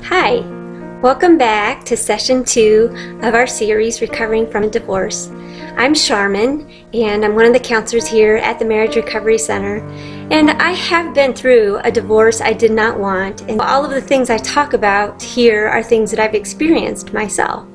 Hi, welcome back to session 2 of our series, Recovering from a Divorce. I'm Charmin, and I'm one of the counselors here at the Marriage Recovery Center. And I have been through a divorce I did not want, and all of the things I talk about here are things that I've experienced myself.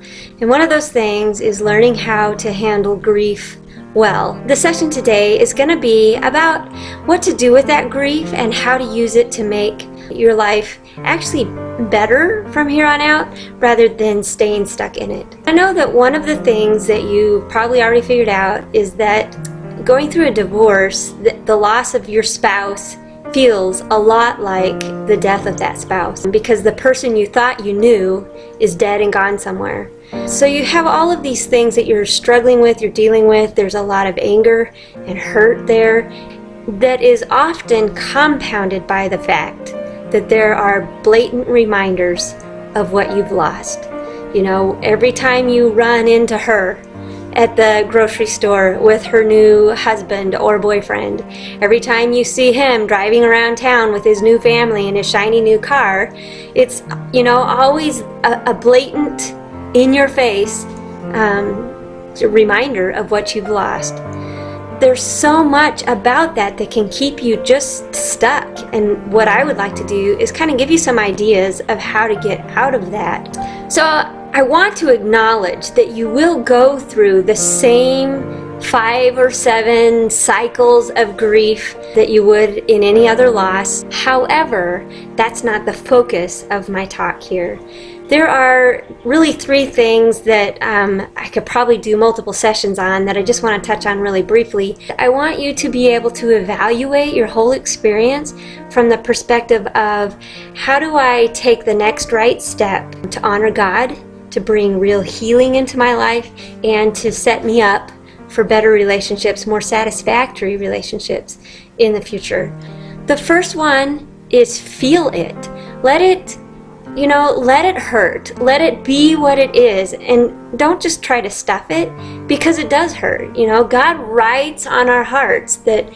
And one of those things is learning how to handle grief well. The session today is going to be about what to do with that grief and how to use it to make your life actually better from here on out rather than staying stuck in it. I know that one of the things that you probably already figured out is that going through a divorce, the loss of your spouse feels a lot like the death of that spouse, because the person you thought you knew is dead and gone somewhere. So you have all of these things that you're struggling with, you're dealing with. There's a lot of anger and hurt there that is often compounded by the fact that there are blatant reminders of what you've lost. You know, every time you run into her at the grocery store with her new husband or boyfriend, every time you see him driving around town with his new family in his shiny new car, it's, you know, always a blatant, in your face reminder of what you've lost. There's so much about that can keep you just stuck, and what I would like to do is kind of give you some ideas of how to get out of that. So I want to acknowledge that you will go through the same 5 or 7 cycles of grief that you would in any other loss. However, that's not the focus of my talk here. There are really 3 things that I could probably do multiple sessions on that I just want to touch on really briefly. I want you to be able to evaluate your whole experience from the perspective of, how do I take the next right step to honor God, to bring real healing into my life, and to set me up for better relationships, more satisfactory relationships in the future. The first one is feel it. Let it hurt. Let it be what it is, and don't just try to stuff it, because it does hurt. You know, God writes on our hearts that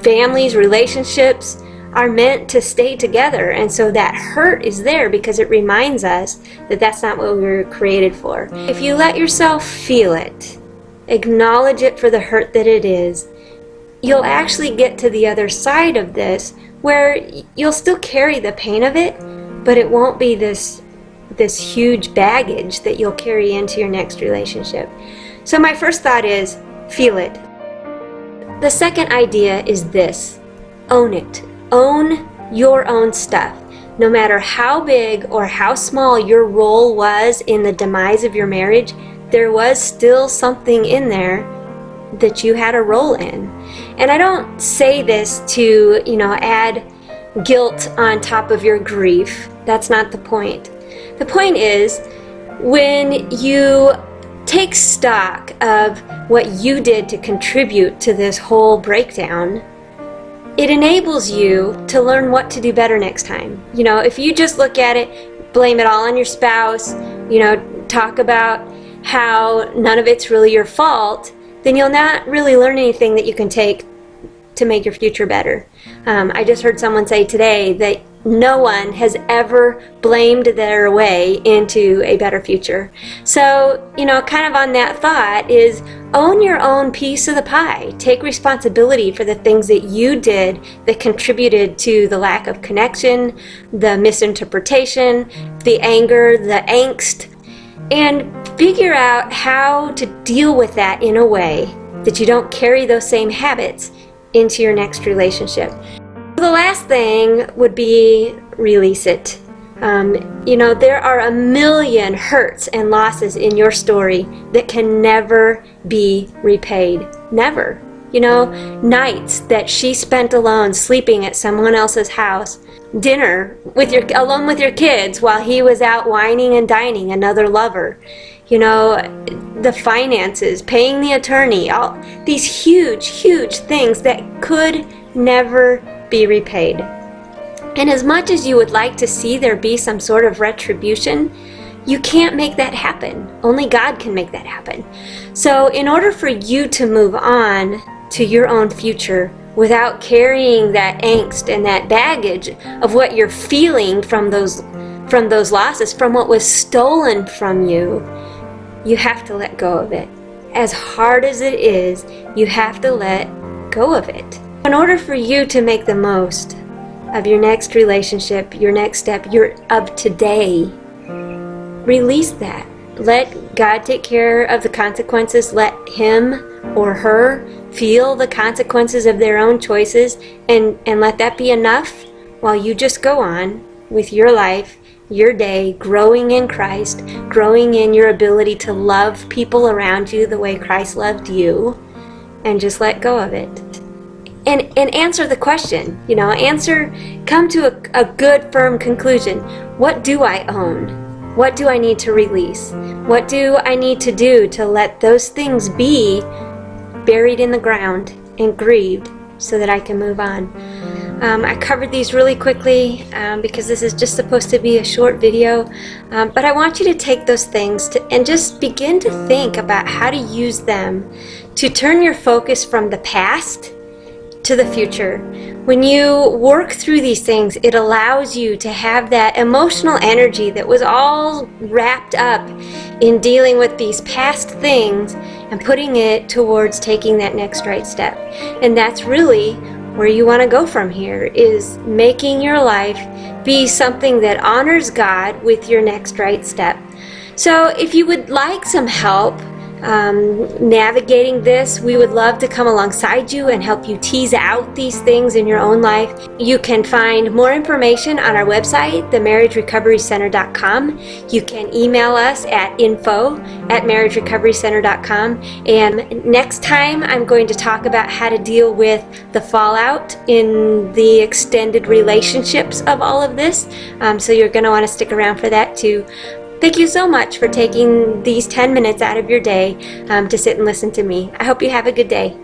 families, relationships are meant to stay together, and so that hurt is there because it reminds us that that's not what we were created for. If you let yourself feel it, acknowledge it for the hurt that it is, you'll actually get to the other side of this where you'll still carry the pain of it, but it won't be this huge baggage that you'll carry into your next relationship. So my first thought is, feel it. The second idea is this: own it. Own your own stuff. No matter how big or how small your role was in the demise of your marriage, there was still something in there that you had a role in. And I don't say this to, add guilt on top of your grief. That's not the point. The point is, when you take stock of what you did to contribute to this whole breakdown, it enables you to learn what to do better next time. If you just look at it, blame it all on your spouse, talk about how none of it's really your fault, then you'll not really learn anything that you can take to make your future better. I just heard someone say today that no one has ever blamed their way into a better future. So, kind of on that thought is, own your own piece of the pie. Take responsibility for the things that you did that contributed to the lack of connection, the misinterpretation, the anger, the angst, and figure out how to deal with that in a way that you don't carry those same habits into your next relationship. The last thing would be release it. There are a million hurts and losses in your story that can never be repaid. Never. Nights that she spent alone sleeping at someone else's house, dinner alone with your kids while he was out whining and dining another lover. The finances, paying the attorney, all these huge things that could never be repaid. And as much as you would like to see there be some sort of retribution, you can't make that happen. Only God can make that happen. So in order for you to move on to your own future without carrying that angst and that baggage of what you're feeling from those from those losses, from what was stolen from you, you have to let go of it. As hard as it is, you have to let go of it. In order for you to make the most of your next relationship, your next step, your of today, release that. Let God take care of the consequences. Let him or her feel the consequences of their own choices, and let that be enough while you just go on with your life, your day, growing in Christ, growing in your ability to love people around you the way Christ loved you, and just let go of it. And answer the question, come to a good, firm conclusion. What do I own? What do I need to release? What do I need to do to let those things be buried in the ground and grieved so that I can move on? I covered these really quickly because this is just supposed to be a short video, but I want you to take those things and just begin to think about how to use them to turn your focus from the past to the future. When you work through these things, it allows you to have that emotional energy that was all wrapped up in dealing with these past things and putting it towards taking that next right step. And that's really where you want to go from here, is making your life be something that honors God with your next right step. So if you would like some help navigating this, we would love to come alongside you and help you tease out these things in your own life. You can find more information on our website, themarriagerecoverycenter.com. You can email us at info@marriagerecoverycenter.com. And next time I'm going to talk about how to deal with the fallout in the extended relationships of all of this. So you're going to want to stick around for that too. Thank you so much for taking these 10 minutes out of your day to sit and listen to me. I hope you have a good day.